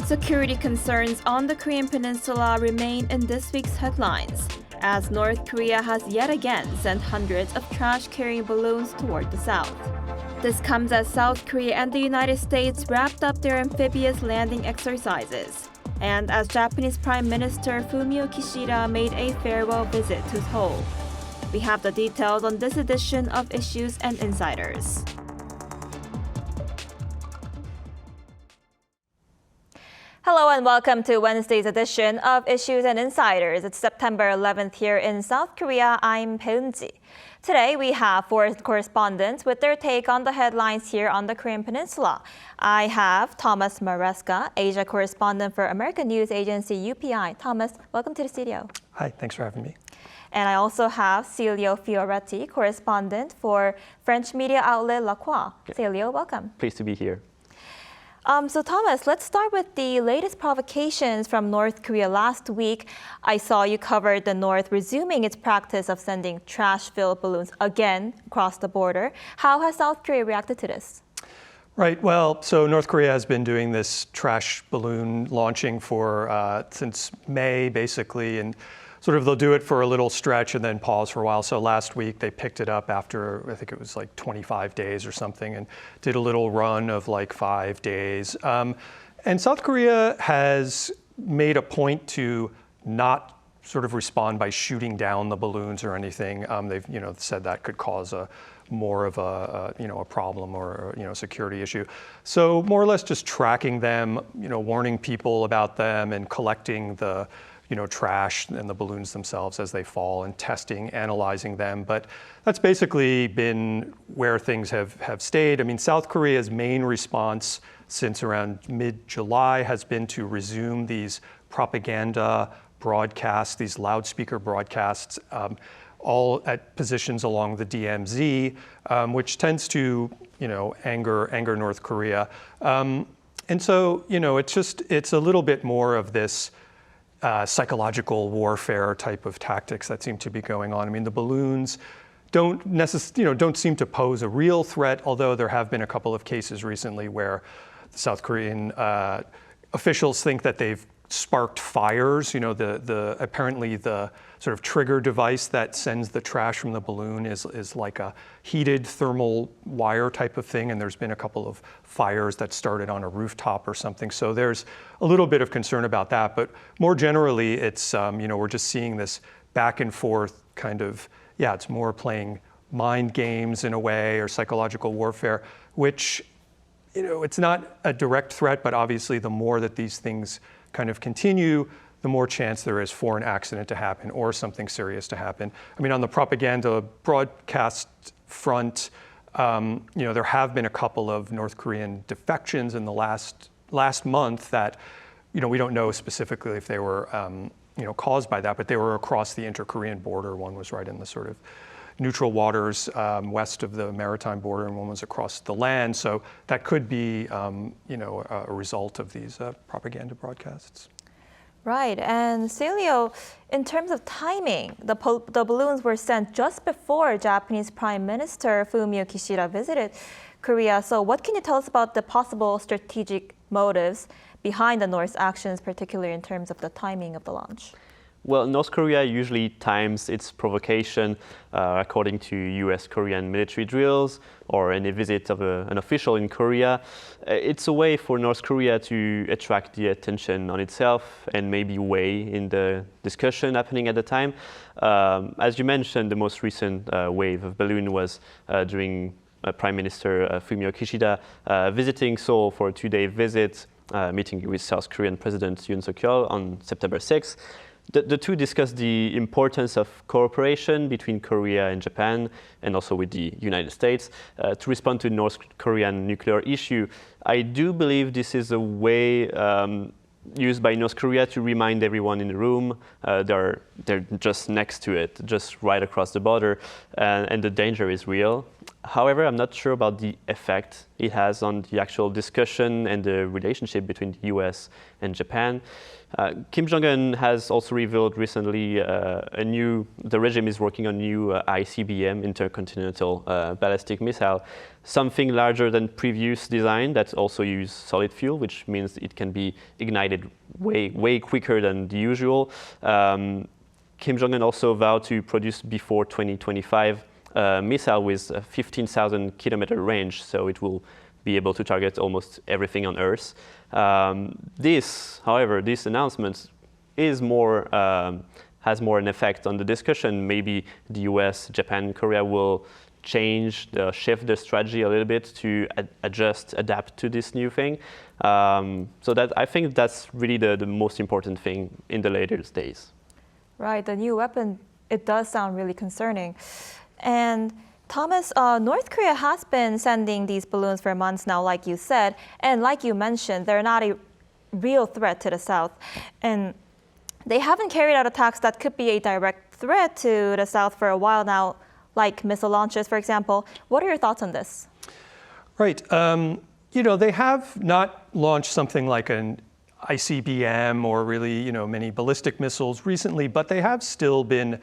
Security concerns on the Korean Peninsula remain in this week's headlines, as North Korea has yet again sent hundreds of trash-carrying balloons toward the south. This comes as South Korea and the United States wrapped up their amphibious landing exercises, and as Japanese Prime Minister Kishida made a farewell visit to Seoul. We have the details on this edition of Issues and Insiders. Hello and welcome to Wednesday's edition of Issues and Insiders. It's September 11th here in South Korea. I'm Bae Eun-ji. Today we have four correspondents with their take on the headlines here on the Korean Peninsula. I have Thomas Maresca, Asia correspondent for American news agency UPI. Thomas, welcome to the studio. Hi, thanks for having me. And I also have Celio Fioretti, correspondent for French media outlet La Croix. Celio, welcome. Pleased to be here. So Thomas, let's start with the latest provocations from North Korea. Last week, I saw you covered the North resuming its practice of sending trash-filled balloons again across the border. How has South Korea reacted to this? Right, well, so North Korea has been doing this trash balloon launching for since May, basically, and sort of they'll do it for a little stretch and then pause for a while. So last week they picked it up after, I think it was like 25 days or something, and did a little run of like 5 days. And South Korea has made a point to not sort of respond by shooting down the balloons or anything. They've said that could cause more of a problem or security issue. So more or less just tracking them, warning people about them and collecting the trash and the balloons themselves as they fall and testing, analyzing them. But that's basically been where things have stayed. I mean, South Korea's main response since around mid-July has been to resume these propaganda broadcasts, these loudspeaker broadcasts, all at positions along the DMZ, which tends to, anger North Korea. And so, it's a little bit more of this psychological warfare type of tactics that seem to be going on. I mean, the balloons don't seem to pose a real threat, although there have been a couple of cases recently where the South Korean officials think that they've sparked fires. Apparently the sort of trigger device that sends the trash from the balloon is like a heated thermal wire type of thing, and there's been a couple of fires that started on a rooftop or something. So there's a little bit of concern about that, but more generally, it's we're just seeing this back and forth kind of, it's more playing mind games in a way, or psychological warfare, which it's not a direct threat, but obviously the more that these things kind of continue, the more chance there is for an accident to happen or something serious to happen. I mean, on the propaganda broadcast front, there have been a couple of North Korean defections in the last month that, we don't know specifically if they were, caused by that, but they were across the inter-Korean border. One was right in the sort of neutral waters west of the maritime border, and one was across the land. So that could be, a result of these propaganda broadcasts. Right, and Celio, in terms of timing, the balloons were sent just before Japanese Prime Minister Kishida visited Korea. So what can you tell us about the possible strategic motives behind the North's actions, particularly in terms of the timing of the launch? Well, North Korea usually times its provocation according to US-Korean military drills or any visit of an official in Korea. It's a way for North Korea to attract the attention on itself and maybe weigh in the discussion happening at the time. As you mentioned, the most recent wave of balloon was during Prime Minister Kishida visiting Seoul for a 2-day visit, meeting with South Korean President Yoon Suk-yeol on September 6th. The two discussed the importance of cooperation between Korea and Japan, and also with the United States, to respond to North Korean nuclear issue. I do believe this is a way used by North Korea to remind everyone in the room they're just next to it, just right across the border, and the danger is real. However, I'm not sure about the effect it has on the actual discussion and the relationship between the US and Japan. Kim Jong-un has also revealed recently the regime is working on new ICBM, intercontinental ballistic missile, something larger than previous design that also use solid fuel, which means it can be ignited way quicker than the usual. Kim Jong-un also vowed to produce before 2025 a missile with a 15,000 kilometer range, so it will be able to target almost everything on Earth. However, this announcement is has more an effect on the discussion. Maybe the US, Japan, Korea will shift their strategy a little bit to adapt to this new thing. So that I think that's really the most important thing in the later days. Right, the new weapon, it does sound really concerning. And Thomas, North Korea has been sending these balloons for months now, like you said. And like you mentioned, they're not a real threat to the South. And they haven't carried out attacks that could be a direct threat to the South for a while now, like missile launches, for example. What are your thoughts on this? Right. They have not launched something like an ICBM or really, many ballistic missiles recently, but they have still been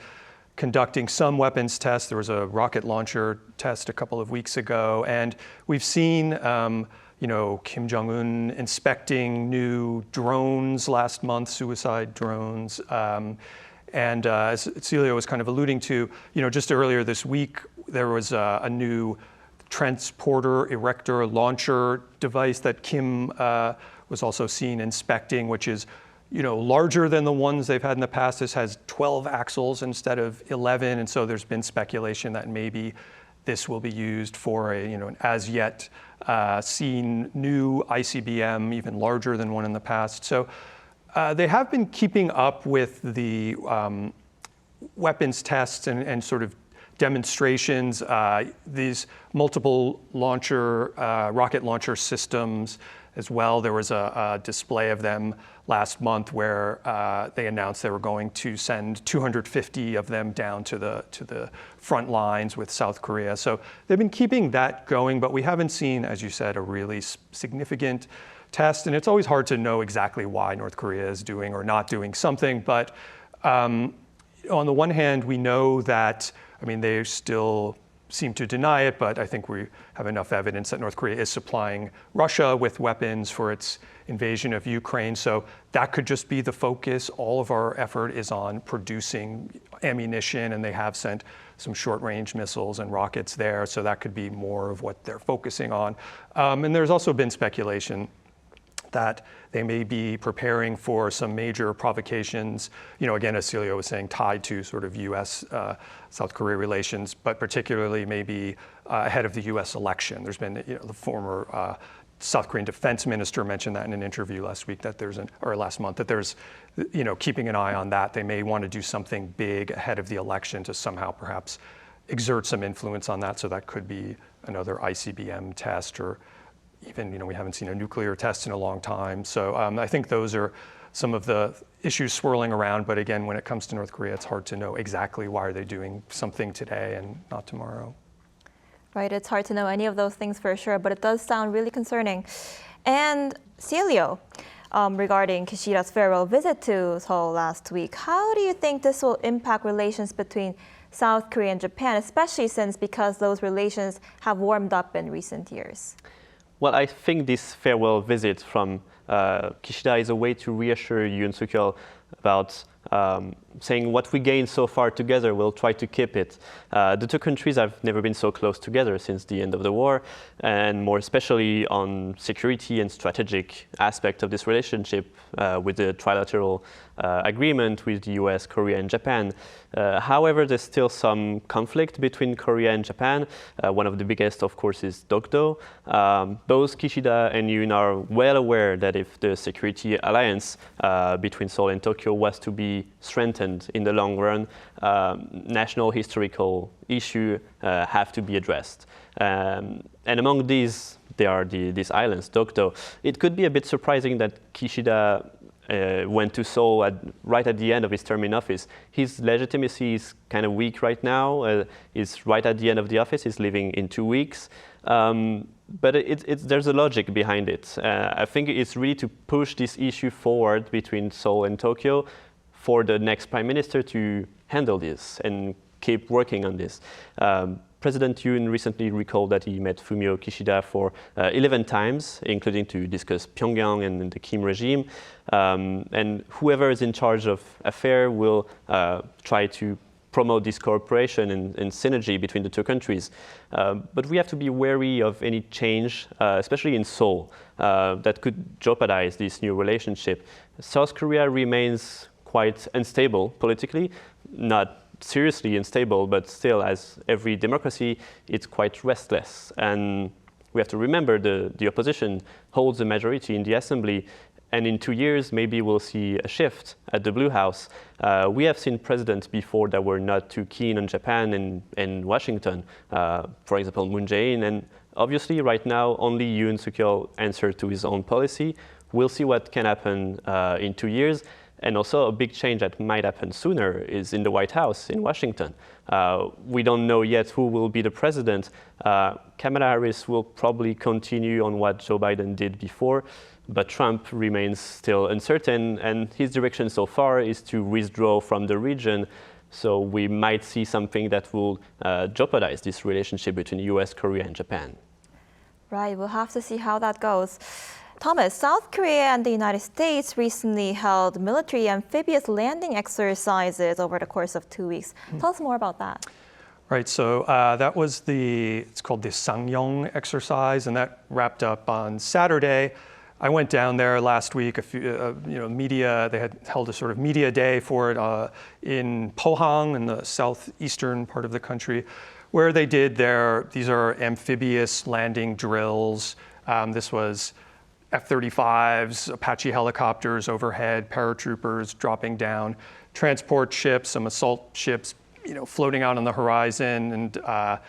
conducting some weapons tests. There was a rocket launcher test a couple of weeks ago, and we've seen, Kim Jong-un inspecting new drones last month, suicide drones. And as Celio was kind of alluding to, just earlier this week, there was a new transporter erector launcher device that Kim was also seen inspecting, which is larger than the ones they've had in the past. This has 12 axles instead of 11, and so there's been speculation that maybe this will be used for an as yet seen new ICBM, even larger than one in the past. So they have been keeping up with the weapons tests and sort of demonstrations. These multiple rocket launcher systems as well. There was a display of them last month where they announced they were going to send 250 of them down to the front lines with South Korea. So they've been keeping that going, but we haven't seen, as you said, a really significant test. And it's always hard to know exactly why North Korea is doing or not doing something. But on the one hand, we know that, they still seem to deny it, but I think we have enough evidence that North Korea is supplying Russia with weapons for its invasion of Ukraine. So that could just be the focus. All of our effort is on producing ammunition, and they have sent some short-range missiles and rockets there. So that could be more of what they're focusing on. And there's also been speculation that they may be preparing for some major provocations, again, as Celio was saying, tied to sort of US-South Korea relations, but particularly maybe ahead of the US election. There's been, the former South Korean defense minister mentioned that in an interview last month, that there's, keeping an eye on that. They may want to do something big ahead of the election to somehow perhaps exert some influence on that. So that could be another ICBM test, or even, we haven't seen a nuclear test in a long time. So I think those are some of the issues swirling around. But again, when it comes to North Korea, it's hard to know exactly why are they doing something today and not tomorrow. Right, it's hard to know any of those things for sure, but it does sound really concerning. And Celio, regarding Kishida's farewell visit to Seoul last week, how do you think this will impact relations between South Korea and Japan, especially because those relations have warmed up in recent years? Well, I think this farewell visit from Kishida is a way to reassure Yoon Suk-yeol about saying what we gained so far together, we'll try to keep it. The two countries have never been so close together since the end of the war, and more especially on security and strategic aspect of this relationship with the trilateral agreement with the US, Korea, and Japan. However, there's still some conflict between Korea and Japan. One of the biggest, of course, is Dokdo. Both Kishida and Yoon are well aware that if the security alliance between Seoul and Tokyo was to be strengthened in the long run, national historical issues have to be addressed. And among these, there are these islands, Dokdo. It could be a bit surprising that Kishida went to Seoul right at the end of his term in office. His legitimacy is kind of weak right now. He's right at the end of the office. He's leaving in 2 weeks. But there's a logic behind it. I think it's really to push this issue forward between Seoul and Tokyo for the next prime minister to handle this and keep working on this. President Yoon recently recalled that he met Fumio Kishida for 11 times, including to discuss Pyongyang and the Kim regime. And whoever is in charge of affair will try to promote this cooperation and synergy between the two countries. But we have to be wary of any change, especially in Seoul, that could jeopardize this new relationship. South Korea remains quite unstable politically, not seriously unstable, but still, as every democracy, it's quite restless. And we have to remember the opposition holds a majority in the assembly, and in 2 years, maybe we'll see a shift at the Blue House. We have seen presidents before that were not too keen on Japan and Washington, for example, Moon Jae-in, and obviously right now, only Yoon Suk-yeol answered to his own policy. We'll see what can happen in 2 years. And also a big change that might happen sooner is in the White House in Washington. We don't know yet who will be the president. Kamala Harris will probably continue on what Joe Biden did before, but Trump remains still uncertain, and his direction so far is to withdraw from the region. So we might see something that will jeopardize this relationship between US, Korea, and Japan. Right, we'll have to see how that goes. Thomas, South Korea and the United States recently held military amphibious landing exercises over the course of 2 weeks. Tell us more about that. Right, so that was it's called the Sangyong exercise, and that wrapped up on Saturday. I went down there last week. Media, they had held a sort of media day for it in Pohang, in the southeastern part of the country, where they did these are amphibious landing drills. This was F-35s, Apache helicopters overhead, paratroopers dropping down, transport ships, some assault ships, floating out on the horizon, and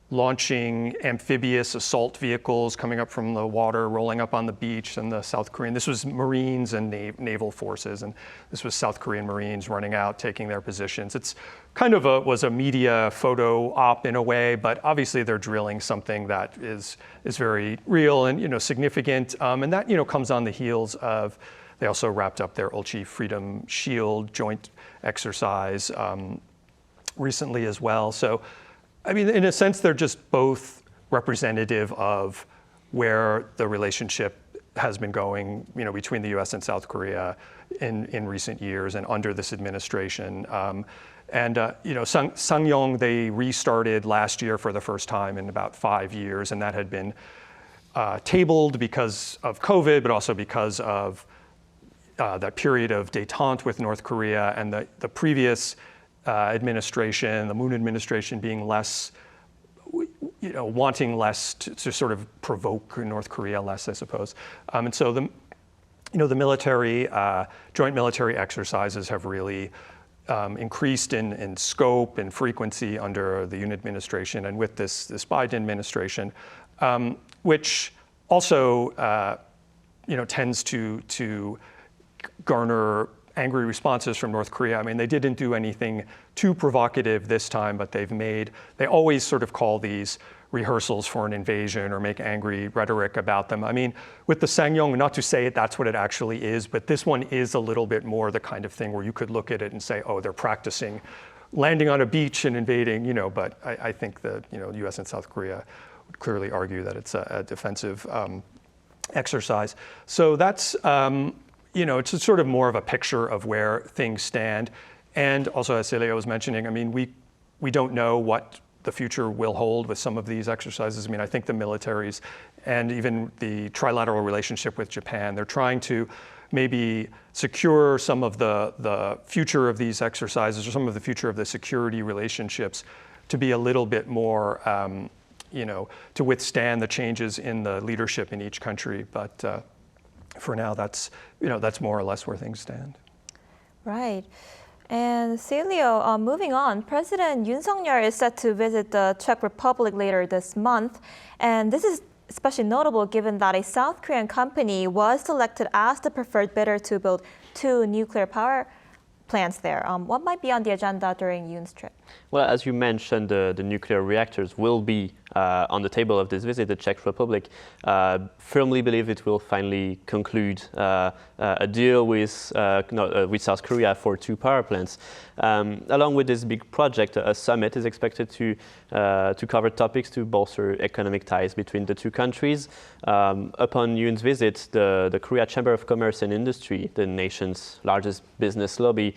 launching amphibious assault vehicles coming up from the water, rolling up on the beach, and the South Korean. This was Marines and naval forces, and this was South Korean Marines running out, taking their positions. It's kind of was a media photo op in a way, but obviously they're drilling something that is very real and significant, and that comes on the heels of. They also wrapped up their Ulchi Freedom Shield joint exercise recently as well. So. I mean, in a sense, they're just both representative of where the relationship has been going, between the U.S. and South Korea in recent years and under this administration. Sangyong, they restarted last year for the first time in about 5 years, and that had been tabled because of COVID, but also because of that period of détente with North Korea and the previous administration, the Moon administration, being less, wanting less to sort of provoke North Korea less, I suppose. And so the military, joint military exercises have really increased in scope and frequency under the Yoon administration and with this Biden administration, which also, tends to garner angry responses from North Korea. I mean, they didn't do anything too provocative this time, but they always sort of call these rehearsals for an invasion or make angry rhetoric about them. I mean, with the Sangyong, not to say that's what it actually is, but this one is a little bit more the kind of thing where you could look at it and say, oh, they're practicing landing on a beach and invading, but I think the US and South Korea would clearly argue that it's a defensive exercise. So that's, it's a sort of more of a picture of where things stand. And also, as Celio was mentioning, I mean, we don't know what the future will hold with some of these exercises. I mean, I think the militaries and even the trilateral relationship with Japan, they're trying to maybe secure some of the future of these exercises or some of the future of the security relationships to be a little bit more, to withstand the changes in the leadership in each country. But for now, that's more or less where things stand. Right. And Celio, moving on, President Yoon Suk-yeol is set to visit the Czech Republic later this month. And this is especially notable given that a South Korean company was selected as the preferred bidder to build 2 nuclear power plants there. What might be on the agenda during Yoon's trip? Well, as you mentioned, the nuclear reactors will be on the table of this visit. The Czech Republic firmly believe it will finally conclude a deal with South Korea for 2 power plants. Along with this big project, a summit is expected to cover topics to bolster economic ties between the 2 countries. Upon Yoon's visit, the Korea Chamber of Commerce and Industry, the nation's largest business lobby,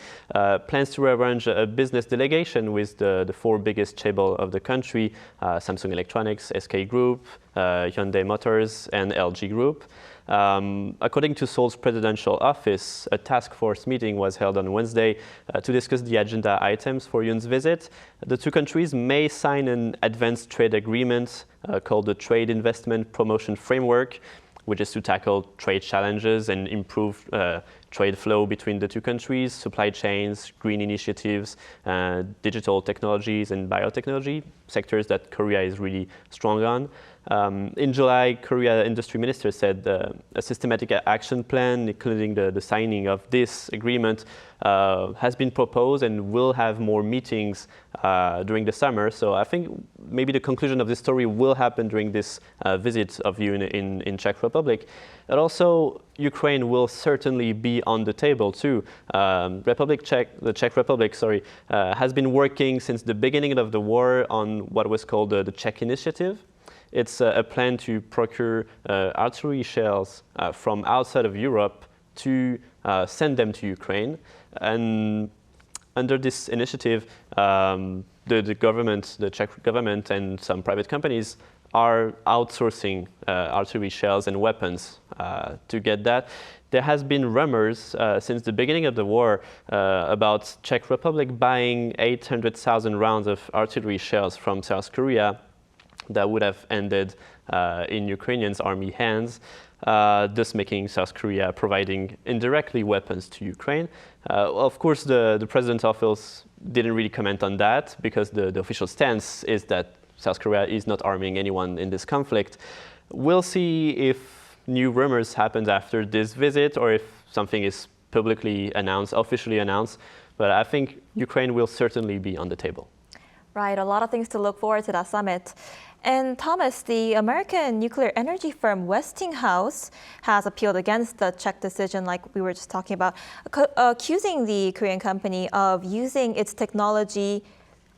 plans to arrange a business delegation with the 4 biggest chaebol of the country, Samsung Electronics, SK Group, Hyundai Motors, and LG Group. According to Seoul's presidential office, a task force meeting was held on Wednesday to discuss the agenda items for Yoon's visit. The 2 countries may sign an advanced trade agreement called the Trade Investment Promotion Framework, which is to tackle trade challenges and improve trade flow between the 2 countries, supply chains, green initiatives, digital technologies, and biotechnology, sectors that Korea is really strong on. In July, Korea industry minister said a systematic action plan, including the signing of this agreement, has been proposed and will have more meetings during the summer. So I think maybe the conclusion of this story will happen during this visit of Yoon in Czech Republic. And also, Ukraine will certainly be on the table too. The Czech Republic, has been working since the beginning of the war on what was called the Czech Initiative. It's a plan to procure artillery shells from outside of Europe to send them to Ukraine. And under this initiative, the Czech government and some private companies are outsourcing artillery shells and weapons to get that. There has been rumors since the beginning of the war about Czech Republic buying 800,000 rounds of artillery shells from South Korea that would have ended in Ukrainians' army hands, thus making South Korea providing indirectly weapons to Ukraine. Of course, the president's office didn't really comment on that because the official stance is that South Korea is not arming anyone in this conflict. We'll see if new rumors happen after this visit or if something is publicly announced, officially announced. But I think Ukraine will certainly be on the table. Right, a lot of things to look forward to that summit. And Thomas, the American nuclear energy firm Westinghouse has appealed against the Czech decision, like we were just talking about, accusing the Korean company of using its technology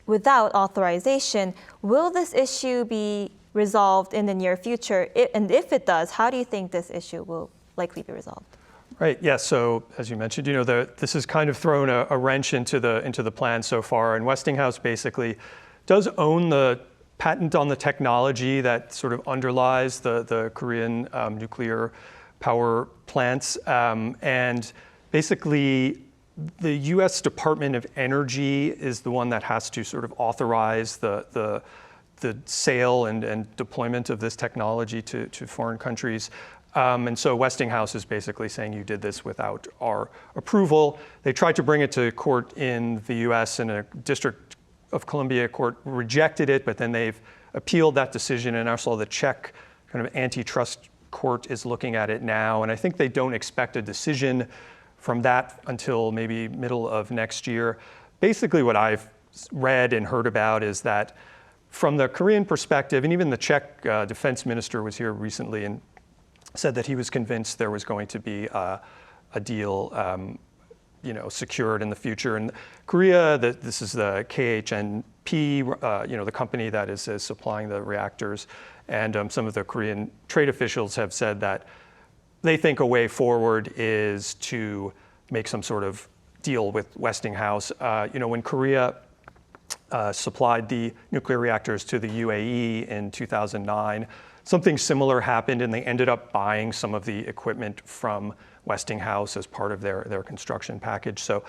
without authorization. Will this issue be resolved in the near future? And if it does, how do you think this issue will likely be resolved? Right. Yeah. So as you mentioned, this has kind of thrown a wrench into the plan so far. And Westinghouse basically does own the patent on the technology that sort of underlies the Korean nuclear power plants. And basically, the U.S. Department of Energy is the one that has to sort of authorize the sale and deployment of this technology to foreign countries. And so Westinghouse is basically saying you did this without our approval. They tried to bring it to court in the U.S. and a District of Columbia court rejected it, but then they've appealed that decision. And also the Czech kind of antitrust court is looking at it now. And I think they don't expect a decision from that until maybe middle of next year. Basically what I've read and heard about is that from the Korean perspective, and even the Czech defense minister was here recently and said that he was convinced there was going to be a deal secured in the future. And Korea, this is the KHNP, the company that is supplying the reactors. And some of the Korean trade officials have said that they think a way forward is to make some sort of deal with Westinghouse. When Korea supplied the nuclear reactors to the UAE in 2009, something similar happened, and they ended up buying some of the equipment from Westinghouse as part of their construction package. So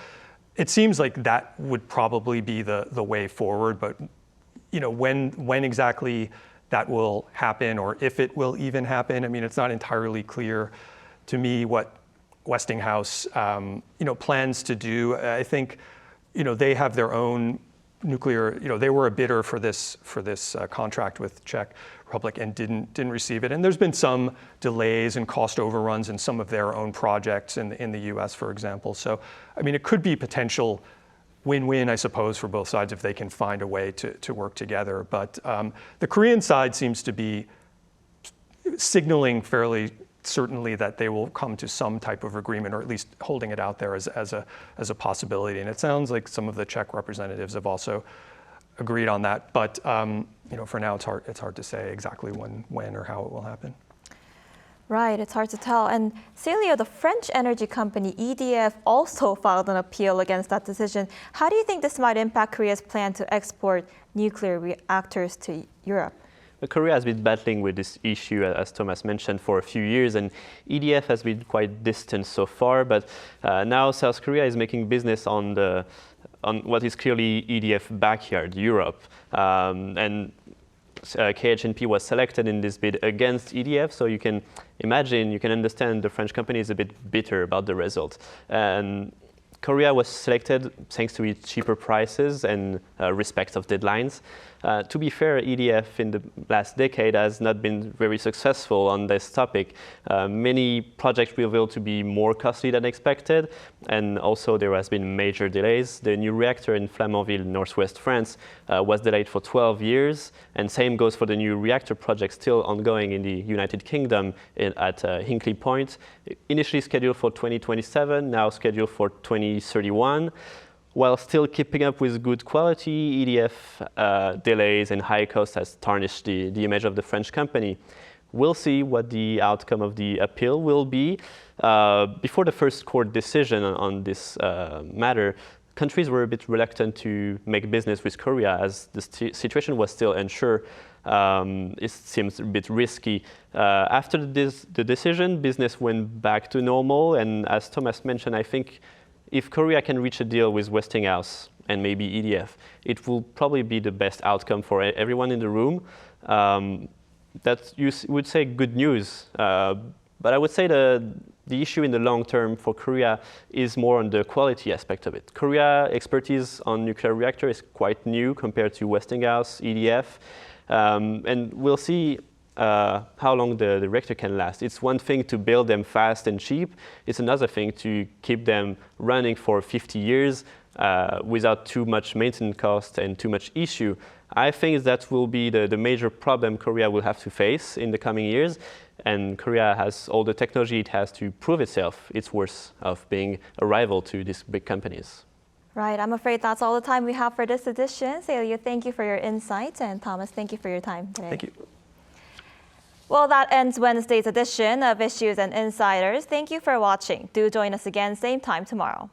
it seems like that would probably be the way forward. But when exactly that will happen, or if it will even happen, I mean, it's not entirely clear to me what Westinghouse plans to do. I think they have their own nuclear, they were a bidder for this contract with Czech Republic and didn't receive it. And there's been some delays and cost overruns in some of their own projects in the U.S., for example. So, I mean, it could be potential win-win, I suppose, for both sides if they can find a way to work together. But the Korean side seems to be signaling fairly certainly that they will come to some type of agreement, or at least holding it out there as a possibility. And it sounds like some of the Czech representatives have also agreed on that. But for now, it's hard to say exactly when or how it will happen. Right, it's hard to tell. And Celio, the French energy company EDF also filed an appeal against that decision. How do you think this might impact Korea's plan to export nuclear reactors to Europe? Korea has been battling with this issue, as Thomas mentioned, for a few years, and EDF has been quite distant so far. But now South Korea is making business on what is clearly EDF backyard, Europe, and KHNP was selected in this bid against EDF. So you can understand the French company is a bit bitter about the result. And Korea was selected thanks to its cheaper prices and respect of deadlines. To be fair, EDF in the last decade has not been very successful on this topic. Many projects revealed to be more costly than expected, and also there has been major delays. The new reactor in Flamanville, northwest France, was delayed for 12 years, and same goes for the new reactor project still ongoing in the United Kingdom at Hinkley Point, initially scheduled for 2027, now scheduled for 2031. While still keeping up with good quality, EDF delays and high costs has tarnished the image of the French company. We'll see what the outcome of the appeal will be. Before the first court decision on this matter, countries were a bit reluctant to make business with Korea as the situation was still unsure. It seems a bit risky. After the decision, business went back to normal, and as Thomas mentioned, I think if Korea can reach a deal with Westinghouse and maybe EDF, it will probably be the best outcome for everyone in the room. That you would say good news, but I would say the issue in the long term for Korea is more on the quality aspect of it. Korea expertise on nuclear reactor is quite new compared to Westinghouse, EDF, and we'll see how long the reactor can last. It's one thing to build them fast and cheap. It's another thing to keep them running for 50 years without too much maintenance cost and too much issue. I think that will be the major problem Korea will have to face in the coming years. And Korea has all the technology it has to prove itself. It's worth of being a rival to these big companies. Right, I'm afraid that's all the time we have for this edition. Celio, thank you for your insights. And Thomas, thank you for your time today. Thank you. Well, that ends Wednesday's edition of Issues and Insiders. Thank you for watching. Do join us again, same time tomorrow.